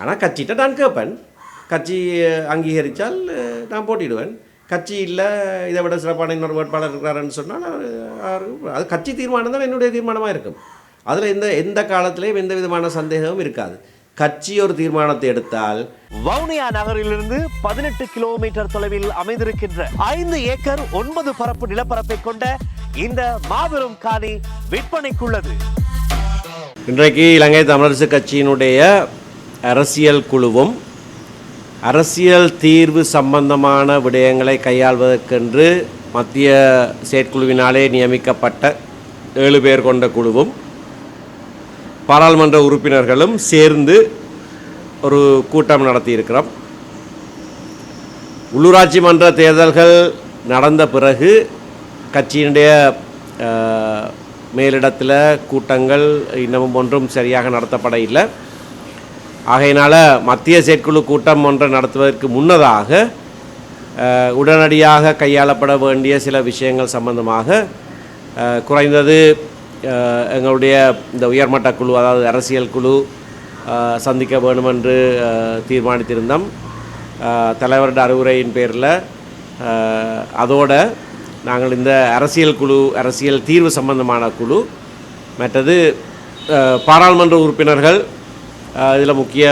ஆனால் கட்சிகிட்ட நான் கேட்பேன், கட்சி அங்கீகரித்தால் நான் போட்டிடுவேன். கட்சி இல்லை, இதை விட சிறப்பான இன்னொரு வேட்பாளர் இருக்கிறாருன்னு சொன்னால் அது கட்சி தீர்மானம் தான் என்னுடைய தீர்மானமாக இருக்கும். அதில் எந்த காலத்திலையும் எந்த விதமான சந்தேகமும் இருக்காது. கட்சி ஒரு தீர்மானத்தை எடுத்தால் வவுனியா நகரிலிருந்து 18 கிலோமீட்டர் தொலைவில் அமைந்திருக்கின்ற 5 ஏக்கர் 9 பரப்பு நிலப்பரப்பை கொண்ட இந்த மாபெரும் காணி விற்பனைக்குள்ளது. இன்றைக்கு இலங்கை தமிழரசு கட்சியினுடைய அரசியல் குழுவும் அரசியல் தீர்வு சம்பந்தமான விடயங்களை கையாள்வதற்கென்று மத்திய செயற்குழுவினாலே நியமிக்கப்பட்ட 7 பேர் கொண்ட குழுவும் பாராளுமன்ற உறுப்பினர்களும் சேர்ந்து ஒரு கூட்டம் நடத்தியிருக்கிறோம். உள்ளூராட்சி மன்ற தேர்தல்கள் நடந்த பிறகு கட்சியினுடைய மேலிடத்தில் கூட்டங்கள் இன்னமும் ஒன்றும் சரியாக நடத்தப்பட இல்லை. ஆகையினால் மத்திய செயற்குழு கூட்டம் ஒன்றை நடத்துவதற்கு முன்னதாக உடனடியாக கையாளப்பட வேண்டிய சில விஷயங்கள் சம்பந்தமாக குறைந்தது எங்களுடைய இந்த உயர்மட்ட குழு, அதாவது அரசியல் குழு சந்திக்க வேண்டும் என்று தீர்மானித்திருந்தோம். தலைவருடைய அறிவுரையின் பேரில் அதோட நாங்கள் இந்த அரசியல் குழு, அரசியல் தீர்வு சம்பந்தமான குழு, மற்றது பாராளுமன்ற உறுப்பினர்கள் இதில் முக்கிய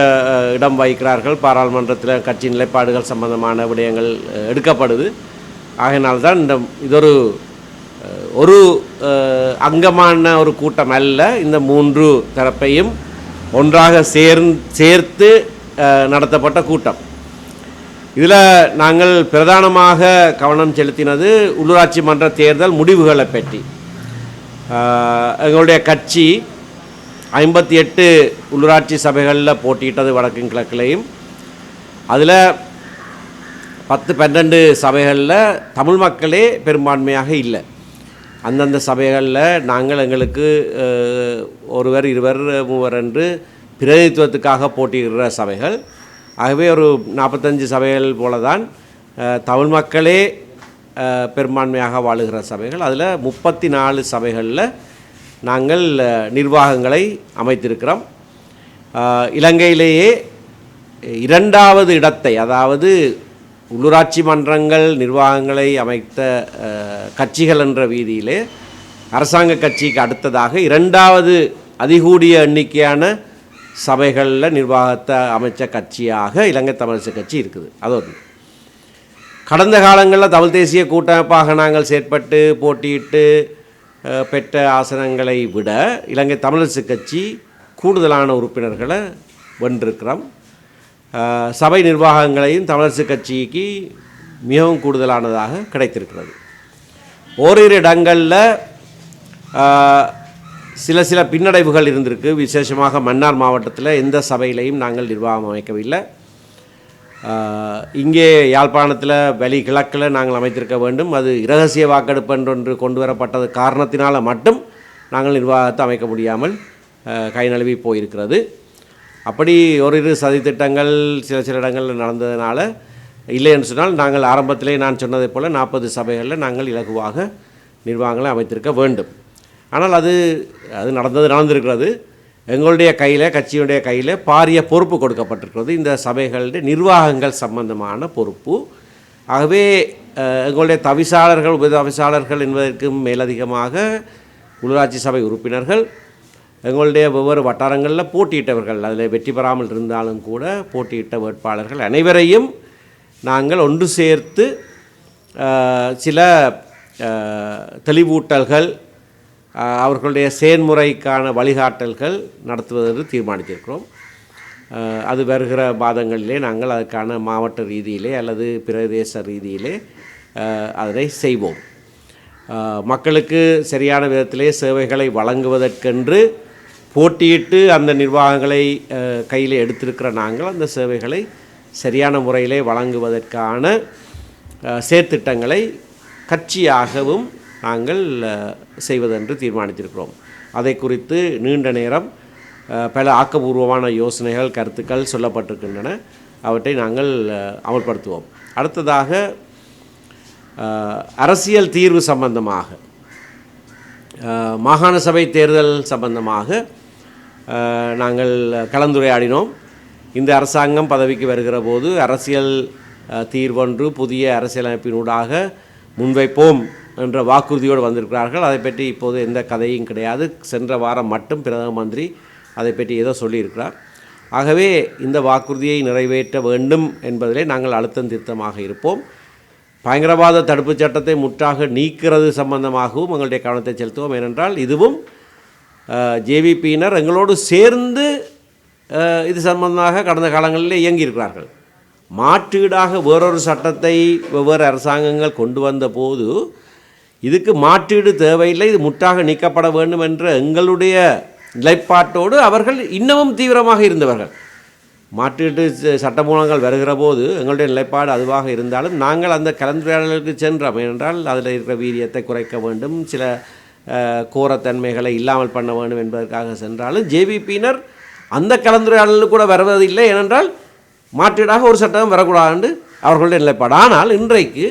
இடம் வகிக்கிறார்கள். பாராளுமன்றத்தில் கட்சி நிலைப்பாடுகள் சம்பந்தமான விடயங்கள் எடுக்கப்படுது. ஆகையினால்தான் இதொரு அங்கமான ஒரு கூட்டம் அல்ல. இந்த 3 தரப்பையும் ஒன்றாக சேர்த்து நடத்தப்பட்ட கூட்டம். இதில் நாங்கள் பிரதானமாக கவனம் செலுத்தினது உள்ளூராட்சி மன்ற தேர்தல் முடிவுகளை பற்றி. எங்களுடைய கட்சி 58 உள்ளூராட்சி சபைகளில் போட்டியிட்டது வடக்கு கிழக்கிலையும். அதில் 10-12 சபைகளில் தமிழ் மக்களே பெரும்பான்மையாக இல்லை. அந்தந்த சபைகளில் நாங்கள் எங்களுக்கு ஒருவர், இருவர், மூவர் என்று பிரதிநிதித்துவத்துக்காக போட்டியிடுற சபைகள். ஆகவே ஒரு 45 சபைகள் போல தான் தமிழ் மக்களே பெரும்பான்மையாக வாழுகிற சபைகள். அதில் 34 சபைகளில் நாங்கள் நிர்வாகங்களை அமைத்திருக்கிறோம். இலங்கையிலேயே 2வது இடத்தை, அதாவது உள்ளூராட்சி மன்றங்கள் நிர்வாகங்களை அமைத்த கட்சிகள் என்ற வீதியிலே அரசாங்க கட்சிக்கு அடுத்ததாக 2வது அதிகூடிய எண்ணிக்கையான சபைகளில் நிர்வாகத்தை அமைச்ச கட்சியாக இலங்கை தமிழரசு கட்சி இருக்குது. அதோடு கடந்த காலங்களில் தமிழ் தேசிய கூட்டமைப்பாக நாங்கள் செயற்பட்டு போட்டியிட்டு பெற்ற ஆசனங்களை விட இலங்கை தமிழரசு கட்சி கூடுதலான உறுப்பினர்களை வென்றிருக்கிறோம். சபை நிர்வாகங்களையும் தமிழரசு கட்சிக்கு மிகவும் கூடுதலானதாக கிடைத்திருக்கிறது. ஓரிரு இடங்களில் சில பின்னடைவுகள் இருந்திருக்கு. விசேஷமாக மன்னார் மாவட்டத்தில் எந்த சபையிலையும் நாங்கள் நிர்வாகம் அமைக்கவில்லை. இங்கே யாழ்ப்பாணத்தில் வெளி கிழக்கில் நாங்கள் அமைத்திருக்க வேண்டும். அது இரகசிய வாக்கெடுப்பு என்று கொண்டு வரப்பட்டது காரணத்தினால் மட்டும் நாங்கள் நிர்வாகத்தை அமைக்க முடியாமல் கை நழுவி போயிருக்கிறது. அப்படி ஓரிரு சதித்திட்டங்கள் சில இடங்களில் நடந்ததுனால இல்லை என்று சொன்னால் நாங்கள் ஆரம்பத்திலே நான் சொன்னதை போல் 40 சபைகளில் நாங்கள் இலகுவாக நிர்வாகங்களை அமைத்திருக்க வேண்டும். ஆனால் அது நடந்திருக்கிறது. எங்களுடைய கையில், கட்சியுடைய கையில் பாரிய பொறுப்பு கொடுக்கப்பட்டிருக்கிறது, இந்த சபைகளுடைய நிர்வாகங்கள் சம்பந்தமான பொறுப்பு. ஆகவே எங்களுடைய தவிசாளர்கள், உபதவிசாளர்கள் என்பதற்கு மேலதிகமாக உள்ளூராட்சி சபை உறுப்பினர்கள், எங்களுடைய வெவ்வேறு வட்டாரங்களில் போட்டியிட்டவர்கள், அதில் வெற்றி பெறாமல் இருந்தாலும் கூட போட்டியிட்ட வேட்பாளர்கள் அனைவரையும் நாங்கள் ஒன்று சேர்த்து சில தெளிவூட்டல்கள், அவர்களுடைய செயல்முறைக்கான வழிகாட்டல்கள் நடத்துவதென்று தீர்மானித்திருக்கிறோம். அது வருகிற மாதங்களிலே நாங்கள் அதுக்கான மாவட்ட ரீதியிலே அல்லது பிரதேச ரீதியிலே அதனை செய்வோம். மக்களுக்கு சரியான விதத்திலே சேவைகளை வழங்குவதற்கென்று போட்டியிட்டு அந்த நிர்வாகங்களை கையில் எடுத்திருக்கிற நாங்கள் அந்த சேவைகளை சரியான முறையிலே வழங்குவதற்கான செயற்திட்டங்களை கட்சியாகவும் நாங்கள் செய்வதென்று தீர்மானித்திருக்கிறோம். அதை குறித்து நீண்ட நேரம் பல ஆக்கபூர்வமான யோசனைகள், கருத்துக்கள் சொல்லப்பட்டிருக்கின்றன. அவற்றை நாங்கள் அமல்படுத்துவோம். அடுத்ததாக அரசியல் தீர்வு சம்பந்தமாக, மாகாண சபை தேர்தல் சம்பந்தமாக நாங்கள் கலந்துரையாடினோம். இந்த அரசாங்கம் பதவிக்கு வருகிற போது அரசியல் தீர்வொன்று புதிய அரசியலமைப்பினூடாக முன்வைப்போம் என்ற வாக்குறுதியோடு வந்திருக்கிறார்கள். அதை பற்றி இப்போது எந்த கதையும் கிடையாது. சென்ற வாரம் மட்டும் பிரதம மந்திரி அதை பற்றி ஏதோ சொல்லியிருக்கிறார். ஆகவே இந்த வாக்குறுதியை நிறைவேற்ற வேண்டும் என்பதிலே நாங்கள் அழுத்தம் திருத்தமாக இருப்போம். பயங்கரவாத தடுப்புச் சட்டத்தை முற்றாக நீக்கிறது சம்பந்தமாகவும் எங்களுடைய கவனத்தை செலுத்துவோம். ஏனென்றால் இதுவும் ஜேவிபியினர் எங்களோடு சேர்ந்து இது சம்பந்தமாக கடந்த காலங்களில் இயங்கியிருக்கிறார்கள். மாற்றீடாக வேறொரு சட்டத்தை வெவ்வேறு அரசாங்கங்கள் கொண்டு வந்த போது இதுக்கு மாற்றீடு தேவையில்லை, இது முற்றாக நீக்கப்பட வேண்டும் என்ற எங்களுடைய நிலைப்பாட்டோடு அவர்கள் இன்னமும் தீவிரமாக இருந்தவர்கள். மாற்றீட்டு சட்டமூலங்கள் வருகிற போது எங்களுடைய நிலைப்பாடு அதுவாக இருந்தாலும் நாங்கள் அந்த கலந்துரையாடலுக்கு சென்றோம். ஏனென்றால் அதில் இருக்கிற வீரியத்தை குறைக்க வேண்டும், சில கோரத்தன்மைகளை இல்லாமல் பண்ண வேண்டும் என்பதற்காக சென்றாலும் ஜேவிபியினர் அந்த கலந்துரையாடலுக்கு கூட வருவதில்லை. ஏனென்றால் மாற்றீடாக ஒரு சட்டம் வரக்கூடாது அவர்களுடைய நிலைப்பாடு. ஆனால் இன்றைக்கு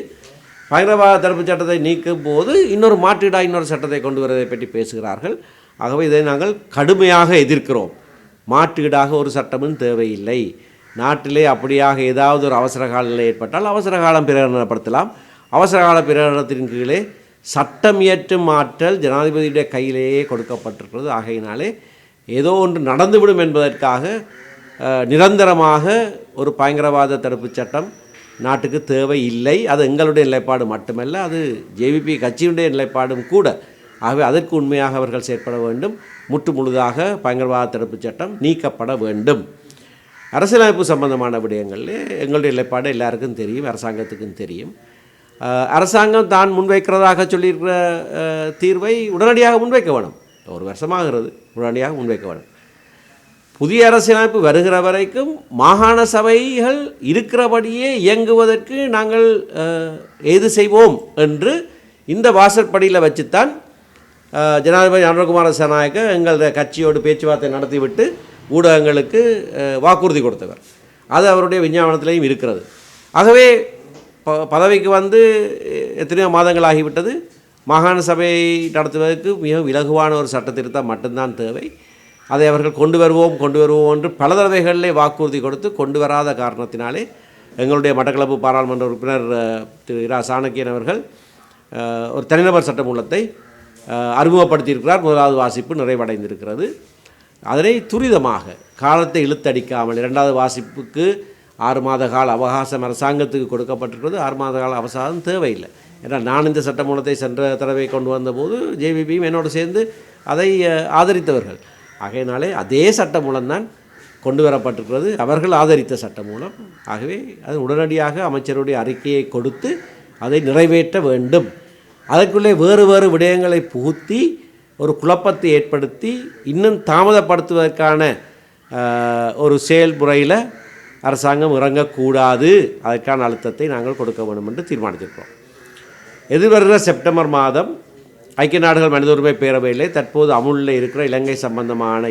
பயங்கரவாத தடுப்புச் சட்டத்தை நீக்கும் போது இன்னொரு மாற்றீடாக இன்னொரு சட்டத்தை கொண்டு வருவதை பற்றி பேசுகிறார்கள். ஆகவே இதை நாங்கள் கடுமையாக எதிர்க்கிறோம். மாற்றீடாக ஒரு சட்டமும் தேவையில்லை. நாட்டிலே அப்படியாக ஏதாவது ஒரு அவசர கால நிலை ஏற்பட்டால் அவசர காலம் பிரகடனப்படுத்தலாம். அவசர கால பிரகடனத்தின் கீழே சட்டம் இயற்றும் ஆற்றல் ஜனாதிபதியுடைய கையிலேயே கொடுக்கப்பட்டிருக்கிறது. ஆகையினாலே ஏதோ ஒன்று நடந்துவிடும் என்பதற்காக நிரந்தரமாக ஒரு பயங்கரவாத தடுப்புச் சட்டம் நாட்டுக்கு தேவை இல்லை. அது எங்களுடைய நிலைப்பாடு மட்டுமல்ல, அது ஜேவிபி கட்சியுடைய நிலைப்பாடும் கூட. ஆகவே அதற்கு உண்மையாக அவர்கள் செயற்பட வேண்டும். முற்று முழுதாக பயங்கரவாத தடுப்புச் சட்டம் நீக்கப்பட வேண்டும். அரசியலமைப்பு சம்பந்தமான விடயங்களில் எங்களுடைய நிலைப்பாடு எல்லாருக்கும் தெரியும், அரசாங்கத்துக்கும் தெரியும். அரசாங்கம் தான் முன்வைக்கிறதாக சொல்லியிருக்கிற தீர்வை உடனடியாக முன்வைக்க வேணும். ஒரு வருஷமாகிறது, உடனடியாக முன்வைக்க வேணும். புதிய அரசியலமைப்பு வருகிற வரைக்கும் மாகாண சபைகள் இருக்கிறபடியே இயங்குவதற்கு நாங்கள் ஏது செய்வோம் என்று இந்த வாசற்படியில் வச்சுத்தான் ஜனாதிபதி அனுரகுமார திசாநாயக்க எங்களுடைய கட்சியோடு பேச்சுவார்த்தை நடத்திவிட்டு ஊடகங்களுக்கு வாக்குறுதி கொடுத்தவர். அது அவருடைய விஞ்ஞாபனத்திலையும் இருக்கிறது. ஆகவே பதவிக்கு வந்து எத்தனையோ மாதங்கள் ஆகிவிட்டது. மாகாண சபையை நடத்துவதற்கு மிகவும் இலகுவான ஒரு சட்ட திருத்தம் மட்டும்தான் தேவை. அதை அவர்கள் கொண்டு வருவோம் என்று பல தடவைகளிலே வாக்குறுதி கொடுத்து கொண்டு வராத காரணத்தினாலே எங்களுடைய மட்டக்களப்பு பாராளுமன்ற உறுப்பினர் திரு இரா சாணக்கியன் அவர்கள் ஒரு தனிநபர் சட்டமூலத்தை அறிமுகப்படுத்தியிருக்கிறார். முதலாவது வாசிப்பு நிறைவடைந்திருக்கிறது. அதனை துரிதமாக காலத்தை இழுத்தடிக்காமல் 2வது வாசிப்புக்கு 6 மாத கால அவகாசம் அரசாங்கத்துக்கு கொடுக்கப்பட்டிருக்கிறது. 6 மாத கால அவகாசம் தேவையில்லை. ஏன்னா நான் இந்த சட்டமூலத்தை சென்ற தடவை கொண்டு வந்தபோது ஜேவிபியும் என்னோடு சேர்ந்து அதை ஆதரித்தவர்கள். ஆகையினாலே அதே சட்டமூலம்தான் கொண்டு வரப்பட்டிருக்கிறது, அவர்கள் ஆதரித்த சட்டமூலம். ஆகவே அது உடனடியாக அமைச்சருடைய அறிக்கையை கொடுத்து அதை நிறைவேற்ற வேண்டும். அதற்குள்ளே வேறு வேறு விடயங்களை புகுத்தி ஒரு குழப்பத்தை ஏற்படுத்தி இன்னும் தாமதப்படுத்துவதற்கான ஒரு செயல்முறையில் அரசாங்கம் இறங்கக்கூடாது. அதற்கான அழுத்தத்தை நாங்கள் கொடுக்க வேண்டும் என்று தீர்மானித்திருக்கிறோம். எதிர்வருகிற செப்டம்பர் மாதம் ஐக்கிய நாடுகள் மனித உரிமை பேரவையிலே தற்போது அமுலில் இருக்கிற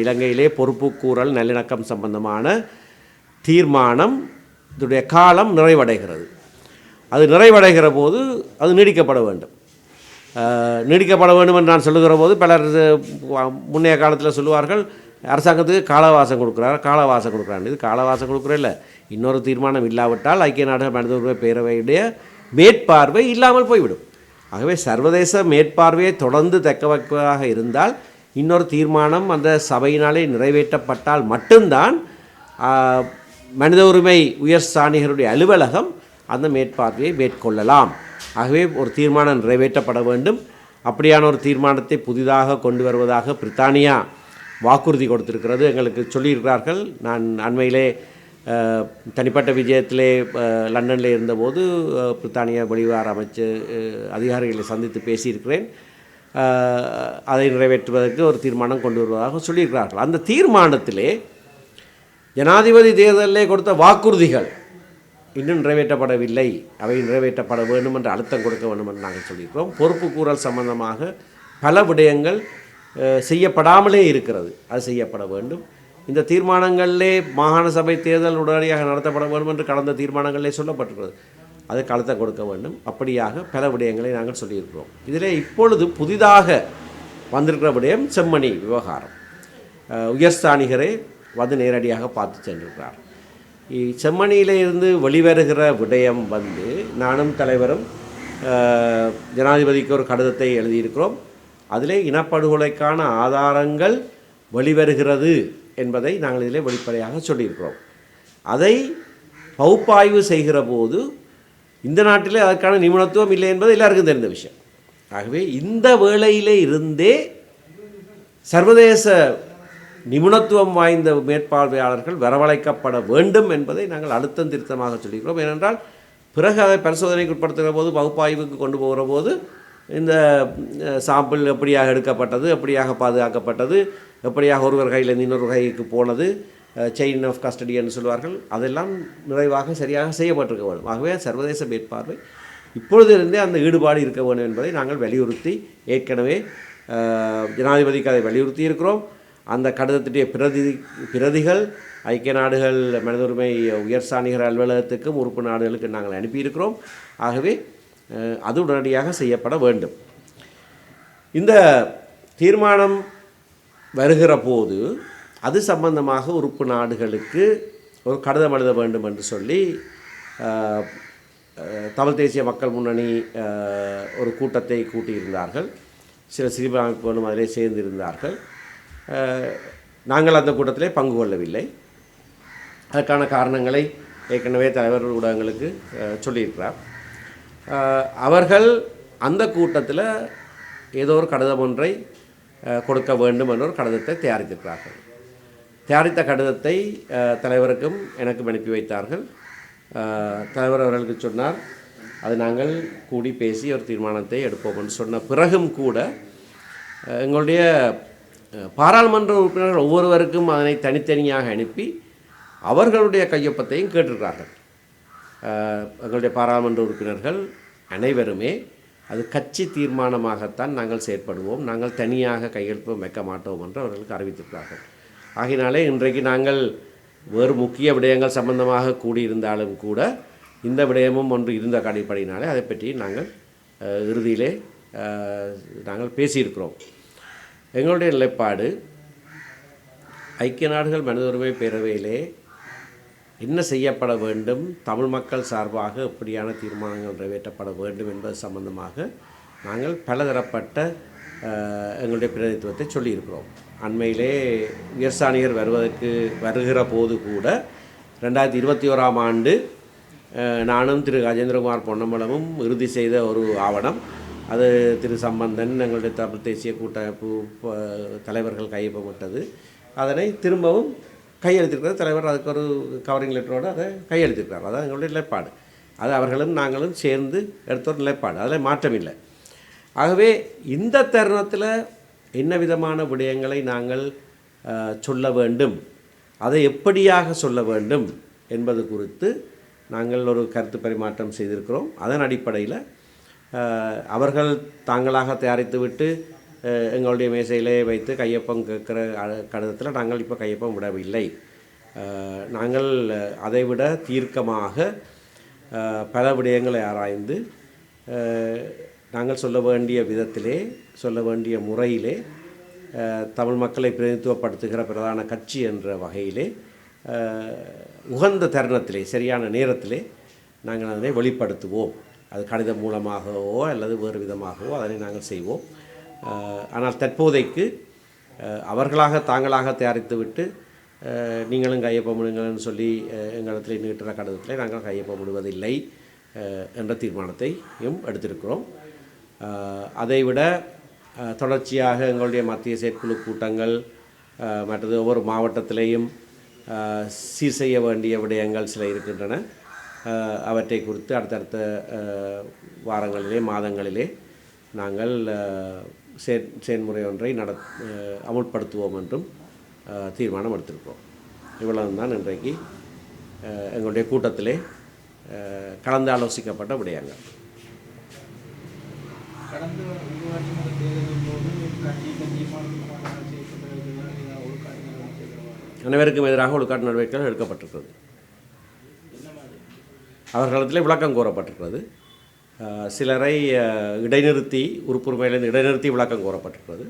இலங்கையிலே பொறுப்புக்கூறல் நல்லிணக்கம் சம்பந்தமான தீர்மானம் இதனுடைய காலம் நிறைவடைகிறது. அது நிறைவடைகிற போது அது நீடிக்கப்பட வேண்டும் என்று நான் சொல்லுகிற போது பலர் முன்னைய காலத்தில் சொல்லுவார்கள், அரசாங்கத்துக்கு காலவாசம் கொடுக்குறாங்க. இது காலவாசம் கொடுக்குற இல்லை. இன்னொரு தீர்மானம் இல்லாவிட்டால் ஐக்கிய நாடுகள் மனித உரிமை பேரவையுடைய மேற்பார்வை இல்லாமல் போய்விடும். ஆகவே சர்வதேச மேற்பார்வையை தொடர்ந்து தக்க வைப்பதாக இருந்தால் இன்னொரு தீர்மானம் அந்த சபையினாலே நிறைவேற்றப்பட்டால் மட்டும்தான் மனித உரிமை உயர் ஸ்தானிகருடைய அலுவலகம் அந்த மேற்பார்வையை மேற்கொள்ளலாம். ஆகவே ஒரு தீர்மானம் நிறைவேற்றப்பட வேண்டும். அப்படியான ஒரு தீர்மானத்தை புதிதாக கொண்டு வருவதாக பிரித்தானியா வாக்குறுதி கொடுத்திருக்கிறது, எங்களுக்கு சொல்லியிருக்கிறார்கள். நான் அண்மையிலே தனிப்பட்ட விஜயத்திலே லண்டனில் இருந்தபோது பிரித்தானிய வெளிவார அமைச்சு அதிகாரிகளை சந்தித்து பேசியிருக்கிறேன். அதை நிறைவேற்றுவதற்கு ஒரு தீர்மானம் கொண்டு வருவதாக சொல்லியிருக்கிறார்கள். அந்த தீர்மானத்திலே ஜனாதிபதி தேர்தலிலே கொடுத்த வாக்குறுதிகள் இன்னும் நிறைவேற்றப்படவில்லை. அவை நிறைவேற்றப்பட வேண்டும் என்று அழுத்தம் கொடுக்க வேண்டும் என்று நாங்கள் சொல்லியிருக்கிறோம். பொறுப்பு கூறல் சம்பந்தமாக பல விடயங்கள் செய்யப்படாமலே இருக்கிறது, அது செய்யப்பட வேண்டும். இந்த தீர்மானங்களிலே மாகாண சபை தேர்தல் உடனடியாக நடத்தப்பட வேண்டும் என்று கடந்த தீர்மானங்களிலே சொல்லப்பட்டிருக்கிறது, அதுக்கு அழுத்தம் கொடுக்க வேண்டும். அப்படியாக பல விடயங்களை நாங்கள் சொல்லியிருக்கிறோம். இதிலே இப்பொழுது புதிதாக வந்திருக்கிற விடயம் செம்மணி விவகாரம். உயர்ஸ்தானிகரே வந்து நேரடியாக பார்த்து சென்றிருக்கிறார். செம்மணியிலே இருந்து வெளிவருகிற விடயம் வந்து நானும் தலைவரும் ஜனாதிபதிக்கு ஒரு கடிதத்தை எழுதியிருக்கிறோம். அதிலே இனப்படுகொலைக்கான ஆதாரங்கள் வெளிவருகிறது என்பதை நாங்கள் இதிலே வெளிப்படையாக சொல்லியிருக்கிறோம். அதை பகுப்பாய்வு செய்கிற போது இந்த நாட்டிலே அதற்கான நிபுணத்துவம் இல்லை என்பது எல்லாருக்கும் தெரிந்த விஷயம். ஆகவே இந்த வேளையிலே இருந்தே சர்வதேச நிபுணத்துவம் வாய்ந்த மேற்பார்வையாளர்கள் வரவழைக்கப்பட வேண்டும் என்பதை நாங்கள் அழுத்தம் திருத்தமாக சொல்லிக்கிறோம். ஏனென்றால் பிறகு அதை பரிசோதனைக்கு உட்படுத்துகிற போது பகுப்பாய்வுக்கு கொண்டு போகிற போது இந்த சாம்பிள் எப்படியாக எடுக்கப்பட்டது, எப்படியாக பாதுகாக்கப்பட்டது, எப்படியாக ஒருவர் கையில் இன்னொரு கைக்கு போனது, செயின் ஆஃப் கஸ்டடி என்று சொல்வார்கள், அதெல்லாம் நிறைவாக சரியாக செய்யப்பட்டிருக்க வேண்டும். ஆகவே சர்வதேச மேற்பார்வை இப்பொழுதிருந்தே அந்த ஈடுபாடு இருக்க வேண்டும் என்பதை நாங்கள் வலியுறுத்தி ஏற்கனவே ஜனாதிபதிக்கு அதை வலியுறுத்தி இருக்கிறோம். அந்த கடிதத்துடைய பிரதிகள் ஐக்கிய நாடுகள் மனித உரிமை உயர்சாணிகர் அலுவலகத்துக்கும் உறுப்பு நாடுகளுக்கு நாங்கள் அனுப்பியிருக்கிறோம். ஆகவே அது உடனடியாக செய்யப்பட வேண்டும். இந்த தீர்மானம் வருகிற போது அது சம்பந்தமாக உறுப்பு நாடுகளுக்கு ஒரு கடிதம் எழுத வேண்டும் என்று சொல்லி தமிழ் தேசிய மக்கள் முன்னணி ஒரு கூட்டத்தை கூட்டியிருந்தார்கள். சில சிறுபான்மை அமைப்புகளும் அதிலே சேர்ந்திருந்தார்கள். நாங்கள் அந்த கூட்டத்திலே பங்கு கொள்ளவில்லை. அதற்கான காரணங்களை ஏற்கனவே தலைவர் ஊடகங்களுக்கு சொல்லியிருக்கிறார். அவர்கள் அந்த கூட்டத்தில் ஏதோ ஒரு கடிதம் ஒன்றை கொடுக்க வேண்டும் என்ற ஒரு கடிதத்தை தயாரித்திருக்கிறார்கள். தயாரித்த கடிதத்தை தலைவருக்கும் எனக்கும் அனுப்பி வைத்தார்கள். தலைவர் அவர்களுக்கு சொன்னார், அது நாங்கள் கூடி பேசி ஒரு தீர்மானத்தை எடுப்போம் என்று சொன்ன பிறகும் கூட எங்களுடைய பாராளுமன்ற உறுப்பினர்கள் ஒவ்வொருவருக்கும் அதனை தனித்தனியாக அனுப்பி அவர்களுடைய கையொப்பத்தையும் கேட்டிருக்கிறார்கள். எங்களுடைய பாராளுமன்ற உறுப்பினர்கள் அனைவருமே அது கட்சி தீர்மானமாகத்தான் நாங்கள் செயற்படுவோம், நாங்கள் தனியாக கையெழுத்து வைக்க மாட்டோம் என்று அவர்களுக்கு அறிவித்திருக்கிறார்கள். ஆகினாலே இன்றைக்கு நாங்கள் வேறு முக்கிய விடயங்கள் சம்பந்தமாக கூடியிருந்தாலும் கூட இந்த விடயமும் ஒன்று இருந்த அடிப்படையினாலே அதை பற்றி நாங்கள் இறுதியிலே நாங்கள் பேசியிருக்கிறோம். எங்களுடைய நிலைப்பாடு ஐக்கிய நாடுகள் மனித உரிமை பேரவையிலே என்ன செய்யப்பட வேண்டும், தமிழ் மக்கள் சார்பாக எப்படியான தீர்மானங்கள் நிறைவேற்றப்பட வேண்டும் என்பது சம்பந்தமாக நாங்கள் பலதரப்பட்ட எங்களுடைய பிரதிநிதித்துவத்தை சொல்லியிருக்கிறோம். அண்மையிலே உயர்சாணியர் வருகிற போது கூட 2021ஆம் ஆண்டு நானும் திரு கஜேந்திரகுமார் பொன்னம்பலமும் இறுதி செய்த ஒரு ஆவணம், அது திரு சம்பந்தன் எங்களுடைய தமிழ் தேசிய கூட்டமைப்பு தலைவர்கள் கையொப்பமிட்டது. அதனை திரும்பவும் கையெழுத்திருக்கிறார் தலைவர். அதுக்கு ஒரு கவரிங் லெட்டரோடு அதை கையெழுத்திருக்கிறார். அதான் எங்களுடைய நிலைப்பாடு. அது அவர்களும் நாங்களும் சேர்ந்து எடுத்த ஒரு நிலைப்பாடு, அதில் மாற்றமில்லை. ஆகவே இந்த தருணத்தில் என்ன விதமான விடயங்களை நாங்கள் சொல்ல வேண்டும், அதை எப்படியாக சொல்ல வேண்டும் என்பது குறித்து நாங்கள் ஒரு கருத்து பரிமாற்றம் செய்திருக்கிறோம். அதன் அடிப்படையில் அவர்கள் தாங்களாக தயாரித்துவிட்டு எங்களுடைய மேசையிலே வைத்து கையொப்பம் கேட்குற கடிதத்தில் நாங்கள் இப்போ கையொப்பம் விடவில்லை. நாங்கள் அதைவிட தீர்க்கமாக பல விடயங்களை ஆராய்ந்து நாங்கள் சொல்ல வேண்டிய விதத்திலே, சொல்ல வேண்டிய முறையிலே, தமிழ் மக்களை பிரதிநிதித்துவப்படுத்துகிற பிரதான கட்சி என்ற வகையிலே உகந்த தருணத்திலே, சரியான நேரத்திலே நாங்கள் அதனை வெளிப்படுத்துவோம். அது கடிதம் மூலமாகவோ அல்லது வேறு விதமாகவோ அதனை நாங்கள் செய்வோம். ஆனால் தற்போதைக்கு அவர்களாக தாங்களாக தயாரித்துவிட்டு நீங்களும் கையொப்பமிடுங்கள்னு சொல்லி எங்களிடத்தில் நீட்டுற கடிதத்தில் நாங்கள் கையொப்பமிடுவதில்லை என்ற தீர்மானத்தையும் எடுத்திருக்கிறோம். அதைவிட தொடர்ச்சியாக எங்களுடைய மத்திய செயற்குழு கூட்டங்கள் மற்றது ஒவ்வொரு மாவட்டத்திலேயும் சீர் செய்ய வேண்டிய விடயங்கள் சில இருக்கின்றன. அவற்றை குறித்து அடுத்தடுத்த வாரங்களிலே மாதங்களிலே நாங்கள் செயல்முறை ஒன்றை அமுல்படுத்துவோம் என்றும் தீர்மானம் எடுத்திருக்கிறோம். இவ்வளவு தான் இன்றைக்கு எங்களுடைய கூட்டத்திலே கலந்து ஆலோசிக்கப்பட்ட விடயங்கள். அனைவருக்கும் எதிராக ஒழுக்காட்டு நடவடிக்கைகள் எடுக்கப்பட்டிருக்கிறது. அவர்களிடத்திலே விளக்கம் கோரப்பட்டிருக்கிறது. சிலரை இடைநிறுத்தி, உறுப்புரிமையிலிருந்து இடைநிறுத்தி விளக்கம் கோரப்பட்டிருக்கிறது.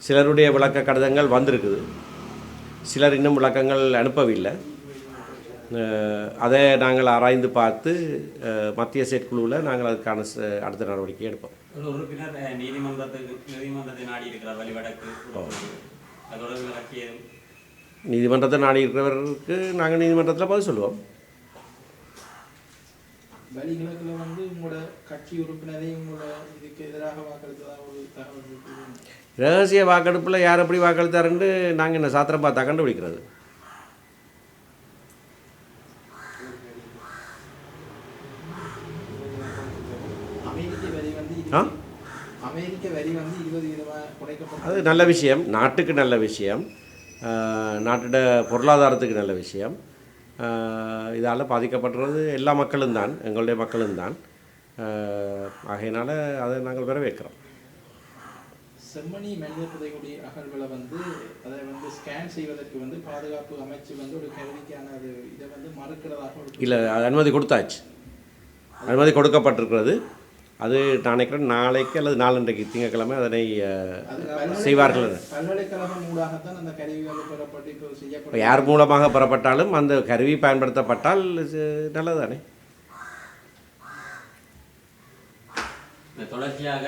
சிலருடைய விளக்க கடிதங்கள் வந்திருக்குது, சிலர் இன்னும் விளக்கங்கள் அனுப்பவில்லை. அதை நாங்கள் ஆராய்ந்து பார்த்து மத்திய செயற்குழுவில் நாங்கள் அதுக்கான அடுத்த நடவடிக்கை எடுப்போம். ஒரு உறுப்பினர் நீதிமன்றத்தை நாடி இருக்கிறார் வழிவடக்கு நீதிமன்றத்தை நாடி இருக்கிறவருக்கு நாங்கள் நீதிமன்றத்தில் பதில் சொல்லுவோம். வழிகிழக்கில் வந்து உங்களோட கட்சி உறுப்பினரை உங்களோட இதுக்கு எதிராக வாக்களித்ததாக ஒரு தகவல் இருக்குது. ரகசிய வாக்கெடுப்பில் யார் எப்படி வாக்களித்தாருன்னு நாங்கள் என்ன சாத்திரம் பார்த்தா கண்டுபிடிக்கிறது. அமெரிக்க வரி வந்து 20% குறைக்கப்பட்டது. அது நல்ல விஷயம், நாட்டுக்கு நல்ல விஷயம், நாட்டோட பொருளாதாரத்துக்கு நல்ல விஷயம். இதால் பாதிக்கப்படுறது எல்லா மக்களும் தான், எங்களுடைய மக்களும் தான். ஆகையினால அதை நாங்கள் வரவேற்கிறோம். செம்மணி மனித புதைகுடி அகழ்வுகளை வந்து அதை வந்து ஸ்கேன் செய்வதற்கு வந்து பாதுகாப்பு அமைச்சு வந்து ஒரு கருவிக்கான அது இதை வந்து மறுக்கிறதாக இல்லை, அது அனுமதி கொடுத்தாச்சு, அனுமதி கொடுக்கப்பட்டிருக்கிறது. அது நான் நினைக்கிறேன் நாளைக்கு அல்லது நாளன்றைக்கு திங்கட்கிழமை அதனை செய்வார்கள். பல்கலைக்கழகம் மூலமாகத்தான் அந்த கருவி வந்து பெறப்பட்டு இப்போ செய்யப்படும். யார் மூலமாக பெறப்பட்டாலும் அந்த கருவி பயன்படுத்தப்பட்டால் நல்லதானே. தொடர்ச்சியாக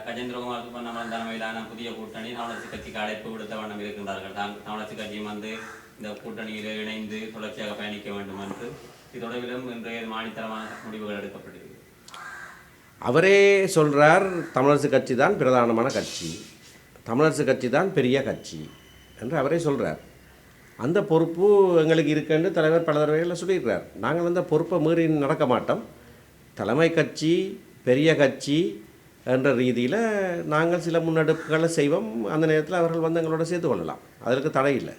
கஜேந்திரகுமார் பொன்னமலம் தலைமையிலான புதிய கூட்டணி தமிழரசு கட்சிக்கு அழைப்பு விடுத்த வண்ணம் இருக்கின்றார்கள். தமிழரசு கட்சியும் வந்து இந்த கூட்டணியில் இணைந்து தொடர்ச்சியாக பயணிக்க வேண்டும் என்று இது தொடர்பிலும் இன்றைய மாநிலத்தரமான முடிவுகள் எடுக்கப்பட்டிருக்கு. அவரே சொல்கிறார், தமிழரசு கட்சி தான் பிரதானமான கட்சி, தமிழரசு கட்சி தான் பெரிய கட்சி என்று அவரே சொல்கிறார். அந்த பொறுப்பு எங்களுக்கு இருக்குன்னு தலைவர் பல தடவைகளில் சொல்லியிருக்கிறார். நாங்கள் அந்த பொறுப்பை மீறி நடக்க மாட்டோம். தலைமை கட்சி பெரிய கட்சி என்ற ரீதியில் நாங்கள் சில முன்னெடுப்புகளை செய்வோம். அந்த நேரத்தில் அவர்கள் வந்து எங்களோட சேர்த்து கொள்ளலாம், அதற்கு தடை இல்லை.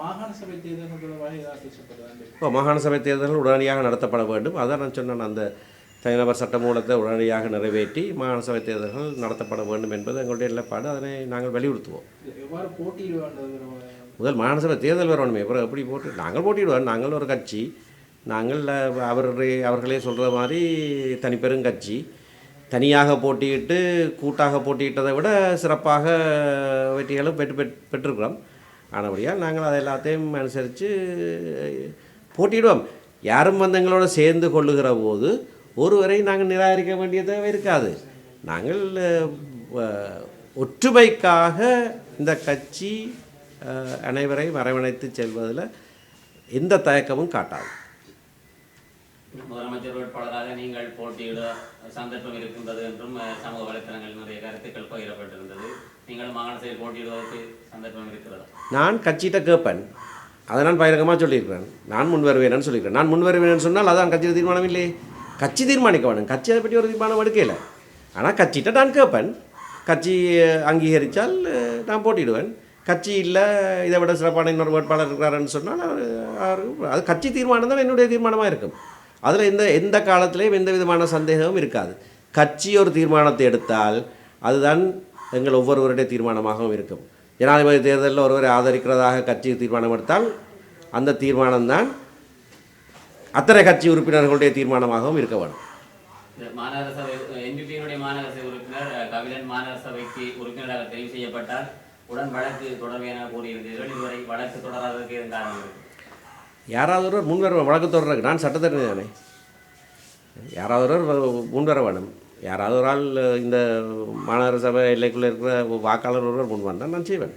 மாகாண சபை தேர்தல் இப்போ மாகாண சபை தேர்தல்கள் உடனடியாக நடத்தப்பட வேண்டும். அதான் நான் சொன்னேன், அந்த தனிநபர் சட்டமூலத்தை உடனடியாக நிறைவேற்றி மாகாண சபை தேர்தல்கள் நடத்தப்பட வேண்டும் என்பது எங்களுடைய நிலைப்பாடு. அதனை நாங்கள் வலியுறுத்துவோம். எவ்வாறு போட்டியிடுவாங்க? முதல் மாகாண சபை தேர்தல் வரணுமே, அப்புறம் எப்படி போட்டு நாங்கள் போட்டியிடுவோம். நாங்கள் ஒரு கட்சி, நாங்கள் அவர்களே சொல்கிற மாதிரி தனிப்பெருங்கட்சி. தனியாக போட்டியிட்டு கூட்டாக போட்டியிட்டதை விட சிறப்பாக வெற்றிகளும் பெற்றிருக்கிறோம். ஆனபடியால் நாங்கள் அதை எல்லாத்தையும் அனுசரித்து போட்டியிடுவோம். யாரும் வந்து எங்களோட சேர்ந்து கொள்ளுகிற போது ஒருவரை நாங்கள் நிராகரிக்க வேண்டிய தேவை இருக்காது. நாங்கள் ஒற்றுமைக்காக இந்த கட்சி அனைவரையும் அரவணைத்து செல்வதில் எந்த தயக்கமும் காட்டாது. முதலமைச்சர் வேட்பாளராக நீங்கள் போட்டியிட சந்தர்ப்பம் இருக்கின்றது என்றும் சமூக வலைத்தளங்களில் நிறைய கருத்துக்கள் பகிரப்பட்டிருந்தது. நீங்கள் மாகாண சபையில் போட்டியிடுவதற்கு சந்தர்ப்பம் இருக்கிறதா? நான் கட்சியிட்ட கேட்பேன், அதை நான் பகிரங்கமாக சொல்லியிருக்கிறேன். நான் முன் வருவேன்னு சொல்லியிருக்கிறேன். நான் முன் வருவேன்னு சொன்னால் அதான் கட்சியில் தீர்மானம் இல்லையே. கட்சி தீர்மானிக்க வேணும், கட்சி அதை பற்றி ஒரு தீர்மானம் எடுக்கலை. ஆனால் கட்சிகிட்ட நான் கேட்பேன், கட்சி அங்கீகரித்தால் நான் போட்டியிடுவேன். கட்சி இல்லை, இதை விட சிறப்பான இன்னொரு வேட்பாளர் இருக்கிறாருன்னு சொன்னால் அது கட்சி தீர்மானம் தான் என்னுடைய தீர்மானமாக இருக்கும். அதில் எந்த காலத்திலையும் எந்த விதமான சந்தேகமும் இருக்காது. கட்சி ஒரு தீர்மானத்தை எடுத்தால் அதுதான் எங்கள் ஒவ்வொருவருடைய தீர்மானமாகவும் இருக்கும். ஜனாதிபதி தேர்தலில் ஒருவரை ஆதரிக்கிறதாக கட்சி தீர்மானம் எடுத்தால் அந்த தீர்மானம்தான் அத்தனை கட்சி உறுப்பினர்களுடைய தீர்மானமாகவும் இருக்க வேண்டும். மாநகர சபை NPP-யினுடைய மாநகர சபை உறுப்பினர் கபிலன் மாநகர சபைக்கு உறுப்பினராக தெரிவு செய்யப்பட்டால் உடன் வழக்கு தொடர்பு என கூறியிருந்தீர்கள். இதுவரை வழக்கு தொடராததற்கு எதுவும் காரணம் இருக்கு? யாராவது ஒருவர் முன்வர வழக்கு தொடர்றதுக்கு நான் சட்டத்தரணி தானே. யாராவது ஒருவர் முன்வர வேணும். யாராவது ஒரு ஆள் இந்த மாநகர சபை எல்லைக்குள்ளே இருக்கிற வாக்காளர் ஒருவர் முன் வந்தால் நான் செய்வேன்.